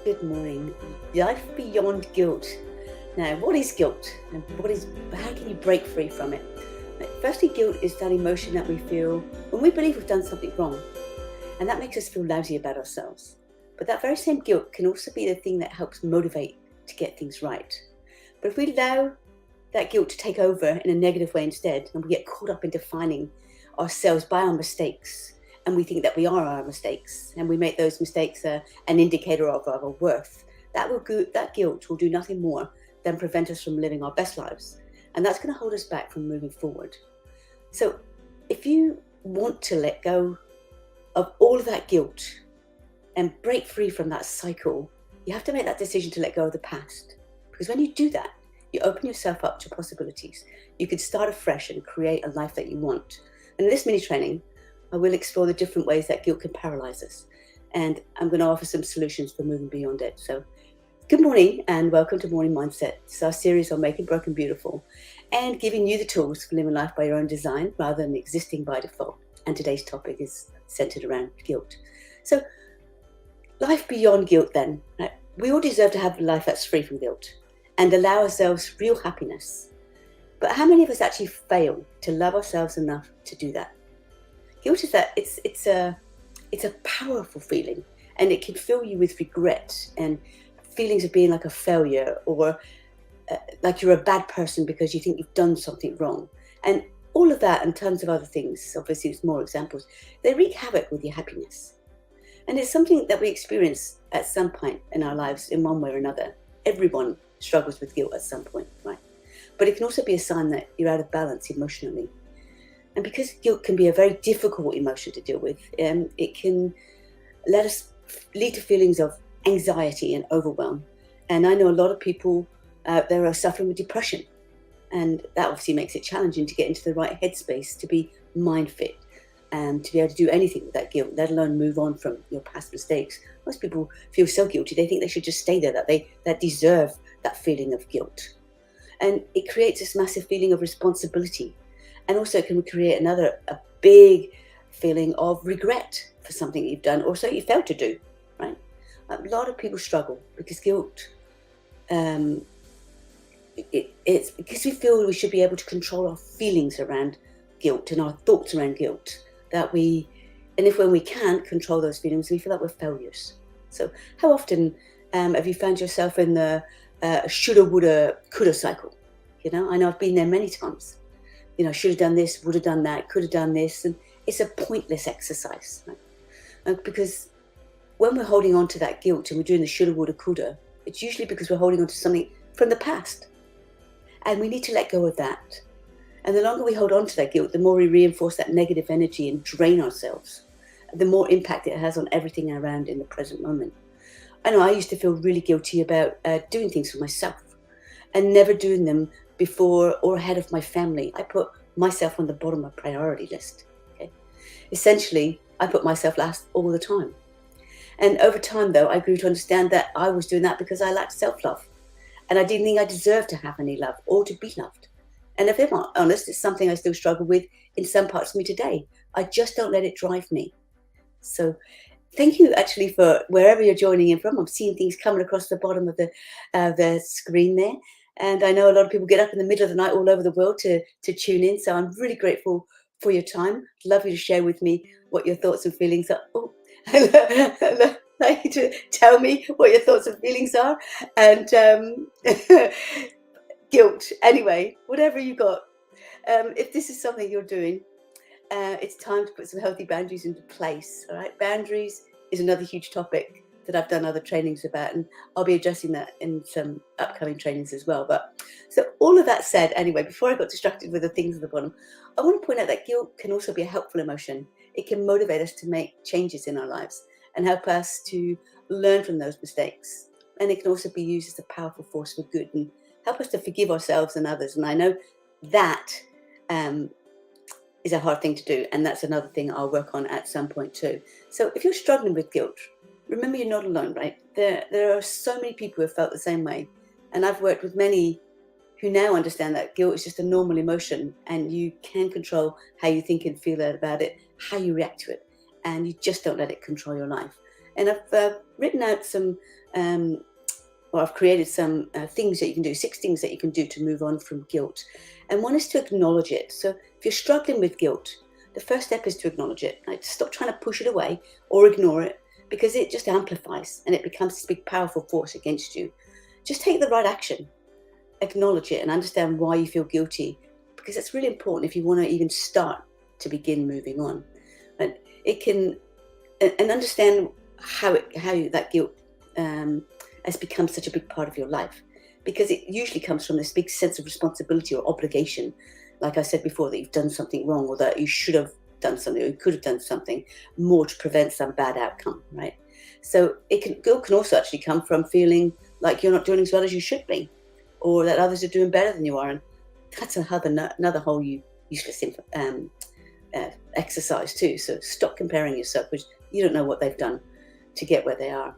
Good morning. Life beyond guilt. Now, what is guilt? And how can you break free from it? Firstly, guilt is that emotion that we feel when we believe we've done something wrong. And that makes us feel lousy about ourselves. But that very same guilt can also be the thing that helps motivate to get things right. But if we allow that guilt to take over in a negative way instead, and we get caught up in defining ourselves by our mistakes, and we think that we are our mistakes, and we make those mistakes an indicator of our worth, that guilt will do nothing more than prevent us from living our best lives. And that's going to hold us back from moving forward. So if you want to let go of all of that guilt and break free from that cycle, you have to make that decision to let go of the past. Because when you do that, you open yourself up to possibilities. You could start afresh and create a life that you want. And in this mini training, I will explore the different ways that guilt can paralyze us. And I'm going to offer some solutions for moving beyond it. So good morning and welcome to Morning Mindset. It's our series on making broken beautiful and giving you the tools for living life by your own design rather than existing by default. And today's topic is centered around guilt. So life beyond guilt then. Right? We all deserve to have a life that's free from guilt and allow ourselves real happiness. But how many of us actually fail to love ourselves enough to do that? Guilt is that it's a powerful feeling, and it can fill you with regret and feelings of being like a failure or like you're a bad person because you think you've done something wrong. And all of that and tons of other things, obviously it's more examples, they wreak havoc with your happiness. And it's something that we experience at some point in our lives in one way or another. Everyone struggles with guilt at some point, right? But it can also be a sign that you're out of balance emotionally. And because guilt can be a very difficult emotion to deal with, it can lead to feelings of anxiety and overwhelm. And I know a lot of people out there are suffering with depression. And that obviously makes it challenging to get into the right headspace, to be mind fit, and to be able to do anything with that guilt, let alone move on from your past mistakes. Most people feel so guilty, they think they should just stay there, that they deserve that feeling of guilt. And it creates this massive feeling of responsibility. And also it can create a big feeling of regret for something you've done or something you failed to do, right? A lot of people struggle because guilt, it's because we feel we should be able to control our feelings around guilt and our thoughts around guilt, and when we can't control those feelings, we feel like we're failures. So how often have you found yourself in the shoulda, woulda, coulda cycle? I know I've been there many times. Should have done this, would have done that, could have done this. And it's a pointless exercise. Right? Because when we're holding on to that guilt and we're doing the shoulda, woulda, coulda, it's usually because we're holding on to something from the past. And we need to let go of that. And the longer we hold on to that guilt, the more we reinforce that negative energy and drain ourselves, the more impact it has on everything around in the present moment. I know I used to feel really guilty about doing things for myself and never doing them before or ahead of my family. I put myself on the bottom of my priority list. Okay? Essentially, I put myself last all the time. And over time, though, I grew to understand that I was doing that because I lacked self-love. And I didn't think I deserved to have any love or to be loved. And if I'm honest, it's something I still struggle with in some parts of me today. I just don't let it drive me. So thank you actually for wherever you're joining in from. I'm seeing things coming across the bottom of the screen there. And I know a lot of people get up in the middle of the night all over the world to tune in. So I'm really grateful for your time. Love you to share with me what your thoughts and feelings are. Oh, like you to tell me what your thoughts and feelings are. And guilt. Anyway, whatever you got. If this is something you're doing, it's time to put some healthy boundaries into place. All right, boundaries is another huge topic that I've done other trainings about, and I'll be addressing that in some upcoming trainings as well. But so all of that said, anyway, before I got distracted with the things at the bottom, I want to point out that guilt can also be a helpful emotion. It can motivate us to make changes in our lives and help us to learn from those mistakes. And it can also be used as a powerful force for good and help us to forgive ourselves and others. And I know that is a hard thing to do, and that's another thing I'll work on at some point too. So if you're struggling with guilt, remember you're not alone, right? There are so many people who have felt the same way, and I've worked with many who now understand that guilt is just a normal emotion, and you can control how you think and feel about it, how you react to it, and you just don't let it control your life. And I've written out some, or I've created some things that you can do, 6 things that you can do to move on from guilt. And one is to acknowledge it. So if you're struggling with guilt, the first step is to acknowledge it. Right? Stop trying to push it away or ignore it, because it just amplifies and it becomes this big powerful force against you. Just take the right action. Acknowledge it and understand why you feel guilty, because it's really important if you want to even start to begin moving on. And it can, and understand how that guilt has become such a big part of your life, because it usually comes from this big sense of responsibility or obligation. Like I said before, that you've done something wrong, or that you should have done something, or you could have done something more to prevent some bad outcome, right? So guilt can also actually come from feeling like you're not doing as well as you should be, or that others are doing better than you are. And that's another whole useless exercise too. So stop comparing yourself, because you don't know what they've done to get where they are.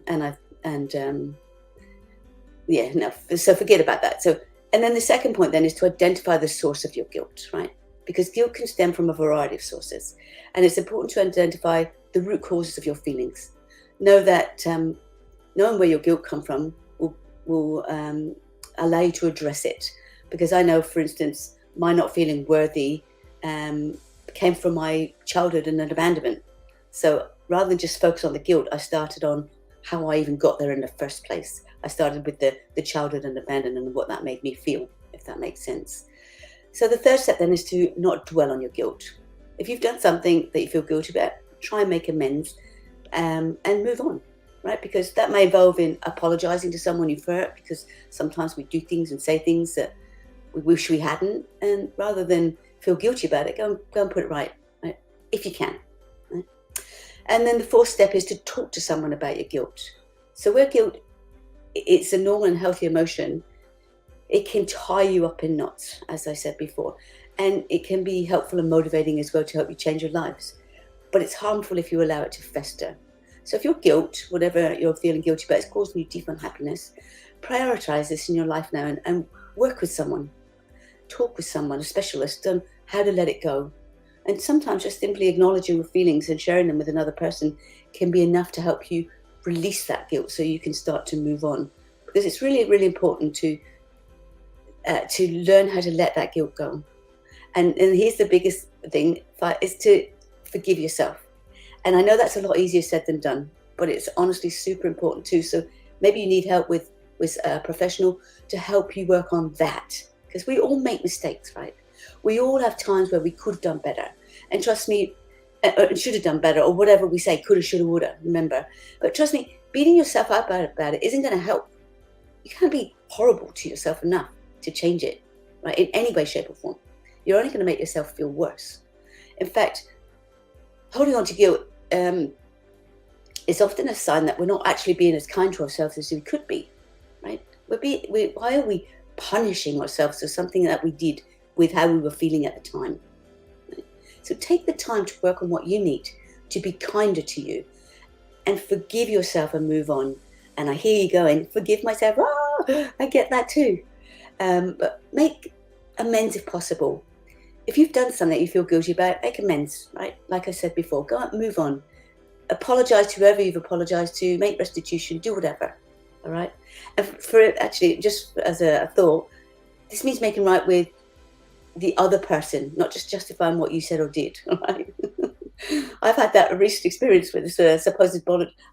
So forget about that. So, and then the second point then is to identify the source of your guilt, right? Because guilt can stem from a variety of sources, and it's important to identify the root causes of your feelings. Know that knowing where your guilt comes from will allow you to address it. Because I know, for instance, my not feeling worthy came from my childhood and an abandonment. So rather than just focus on the guilt, I started on how I even got there in the first place. I started with the childhood and abandonment and what that made me feel, if that makes sense. So the third step then is to not dwell on your guilt. If you've done something that you feel guilty about, try and make amends and move on, right? Because that may involve in apologizing to someone you've hurt, because sometimes we do things and say things that we wish we hadn't, and rather than feel guilty about it, go and put it right, if you can. Right? And then the fourth step is to talk to someone about your guilt. So where guilt, it's a normal and healthy emotion, it can tie you up in knots, as I said before, and it can be helpful and motivating as well to help you change your lives. But it's harmful if you allow it to fester. So if your guilt, whatever you're feeling guilty about, is causing you deep unhappiness, prioritize this in your life now and work with someone. Talk with someone, a specialist, on how to let it go. And sometimes just simply acknowledging your feelings and sharing them with another person can be enough to help you release that guilt, so you can start to move on. Because it's really, really important to learn how to let that guilt go. And here's the biggest thing, is to forgive yourself. And I know that's a lot easier said than done, but it's honestly super important too. So maybe you need help with a professional to help you work on that, because we all make mistakes, right? We all have times where we could have done better. And trust me, should have done better, or whatever we say, coulda, shoulda, woulda, remember. But trust me, beating yourself up about it isn't going to help. You can't be horrible to yourself enough to change it, right, in any way, shape or form. You're only going to make yourself feel worse. In fact, holding on to guilt is often a sign that we're not actually being as kind to ourselves as we could be, right? Why are we punishing ourselves for something that we did with how we were feeling at the time? Right? So take the time to work on what you need to be kinder to you, and forgive yourself and move on. And I hear you going, forgive myself. Oh, I get that too. But make amends if possible. If you've done something that you feel guilty about, make amends, right? Like I said before, go out, move on. Apologize to whoever you've apologized to, make restitution, do whatever, all right? And for it, actually, just as a thought, this means making right with the other person, not just justifying what you said or did, all right? I've had that recent experience where this supposed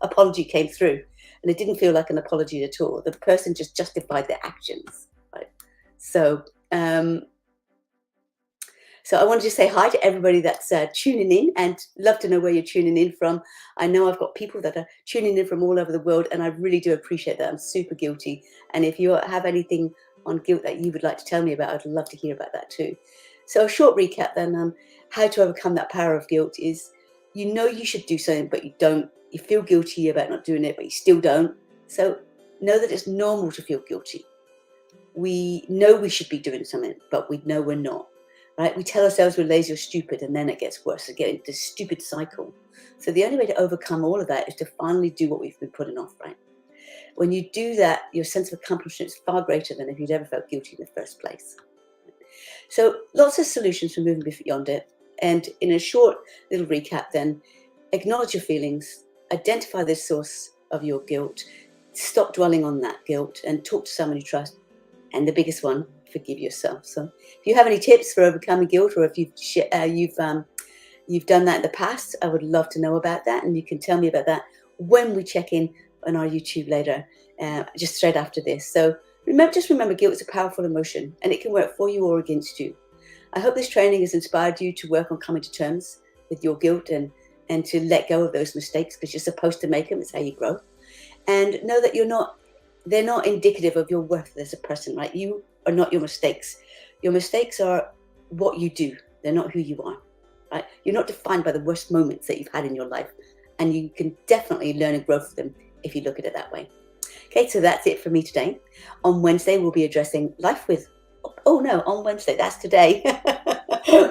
apology came through, and it didn't feel like an apology at all. The person just justified their actions, right? So, So I wanted to say hi to everybody that's tuning in, and love to know where you're tuning in from. I know I've got people that are tuning in from all over the world, and I really do appreciate that. I'm super guilty. And if you have anything on guilt that you would like to tell me about, I'd love to hear about that too. So a short recap then, how to overcome that power of guilt is, you know you should do something, but you don't. You feel guilty about not doing it, but you still don't. So know that it's normal to feel guilty. We know we should be doing something, but we know we're not. Right? We tell ourselves we're lazy or stupid, and then it gets worse. We get into this stupid cycle. So the only way to overcome all of that is to finally do what we've been putting off, right? When you do that, your sense of accomplishment is far greater than if you'd ever felt guilty in the first place. So lots of solutions for moving beyond it. And in a short little recap then, acknowledge your feelings, identify the source of your guilt, stop dwelling on that guilt, and talk to someone you trust. And the biggest one, forgive yourself. So if you have any tips for overcoming guilt, or if you've done that in the past, I would love to know about that. And you can tell me about that when we check in on our YouTube later, just straight after this. So remember, guilt is a powerful emotion, and it can work for you or against you. I hope this training has inspired you to work on coming to terms with your guilt, and to let go of those mistakes, because you're supposed to make them. It's how you grow. And know that they're not indicative of your worth as a person, right? You are not your mistakes. Your mistakes are what you do. They're not who you are, right? You're not defined by the worst moments that you've had in your life. And you can definitely learn and grow from them if you look at it that way. Okay, so that's it for me today. On Wednesday, we'll be addressing life with, oh no, on Wednesday, that's today.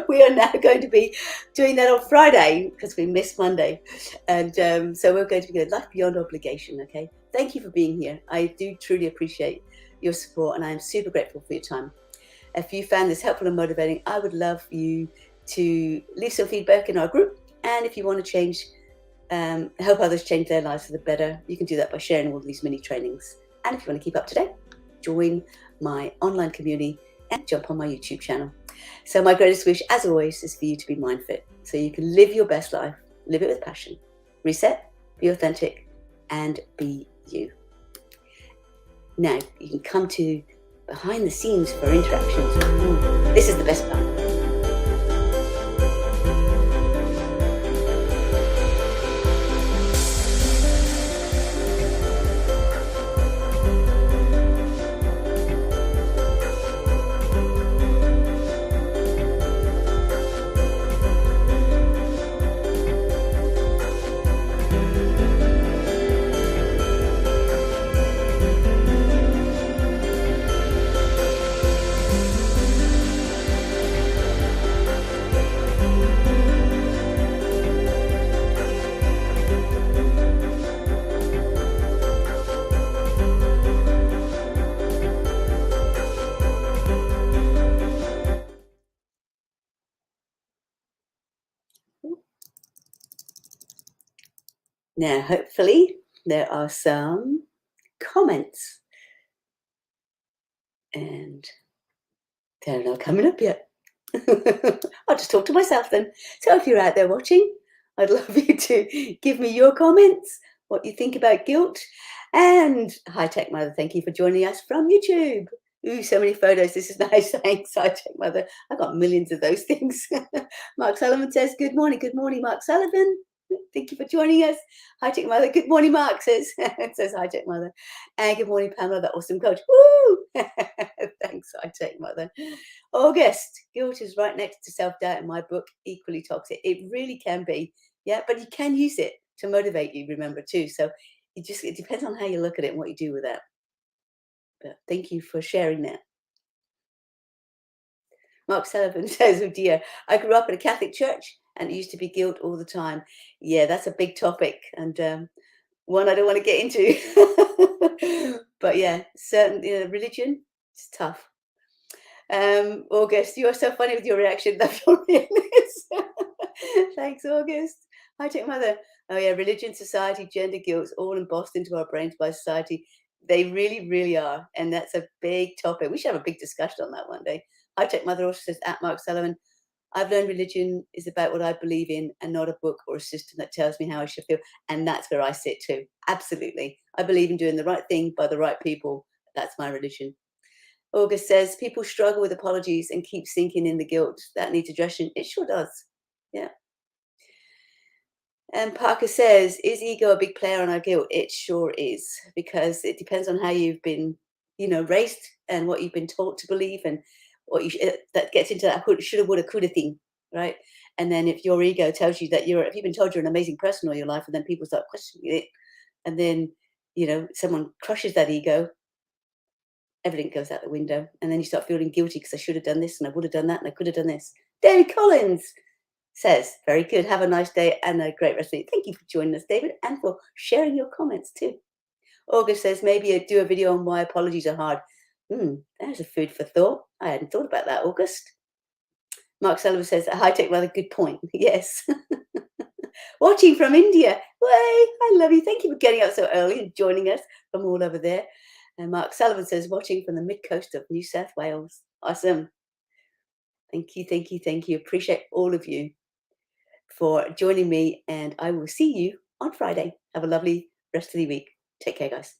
We are now going to be doing that on Friday because we missed Monday. And so we're going to be doing life beyond obligation, okay? Thank you for being here. I do truly appreciate your support, and I am super grateful for your time. If you found this helpful and motivating, I would love you to leave some feedback in our group. And if you want to change, help others change their lives for the better, you can do that by sharing all these mini trainings. And if you want to keep up to date, join my online community and jump on my YouTube channel. So my greatest wish, as always, is for you to be mind fit, so you can live your best life, live it with passion, reset, be authentic, and be you. Now, you can come to behind the scenes for interactions. This is the best part. Now, hopefully, there are some comments, and they're not coming up yet. I'll just talk to myself then. So if you're out there watching, I'd love you to give me your comments, what you think about guilt. And High Tech Mother, thank you for joining us from YouTube. Ooh, so many photos. This is nice. Thanks, High Tech Mother. I've got millions of those things. Mark Sullivan says, good morning. Good morning, Mark Sullivan. Thank you for joining us. High Tech Mother. Good morning, Mark says. Says High Tech Mother. And good morning, Pamela, that awesome coach. Woo! Thanks, High Tech Mother. August. Guilt is right next to self-doubt in my book, Equally Toxic. It really can be. Yeah, but you can use it to motivate you, remember, too. So it depends on how you look at it and what you do with that. But thank you for sharing that. Mark Sullivan says, oh dear, I grew up in a Catholic church and it used to be guilt all the time. Yeah, that's a big topic, and one I don't want to get into. But yeah, certainly religion, it's tough. August, you are so funny with your reaction. Love your realness. Thanks, August. Hi, Tech Mother. Oh yeah, religion, society, gender, guilt, all embossed into our brains by society. They really, really are, and that's a big topic. We should have a big discussion on that one day. Hi, Tech Mother also says, at Mark Sullivan, I've learned religion is about what I believe in and not a book or a system that tells me how I should feel. And that's where I sit too. Absolutely. I believe in doing the right thing by the right people. That's my religion. August says people struggle with apologies and keep sinking in the guilt. That needs addressing. It sure does. Yeah. And Parker says, is ego a big player on our guilt? It sure is, because it depends on how you've been, raised and what you've been taught to believe and what that gets into that shoulda, woulda, coulda thing, right? And then if your ego tells you that if you've been told you're an amazing person all your life, and then people start questioning it, and then, someone crushes that ego, everything goes out the window. And then you start feeling guilty because I should have done this and I would have done that and I could have done this. David Collins says, very good. Have a nice day and a great rest of the week. Thank you for joining us, David, and for sharing your comments too. August says, maybe do a video on why apologies are hard. There's a food for thought. I hadn't thought about that, August. Mark Sullivan says, a high-tech, rather good point. Yes. Watching from India. Way, I love you. Thank you for getting up so early and joining us from all over there. And Mark Sullivan says, watching from the mid-coast of New South Wales. Awesome. Thank you, thank you, thank you. Appreciate all of you for joining me, and I will see you on Friday. Have a lovely rest of the week. Take care, guys.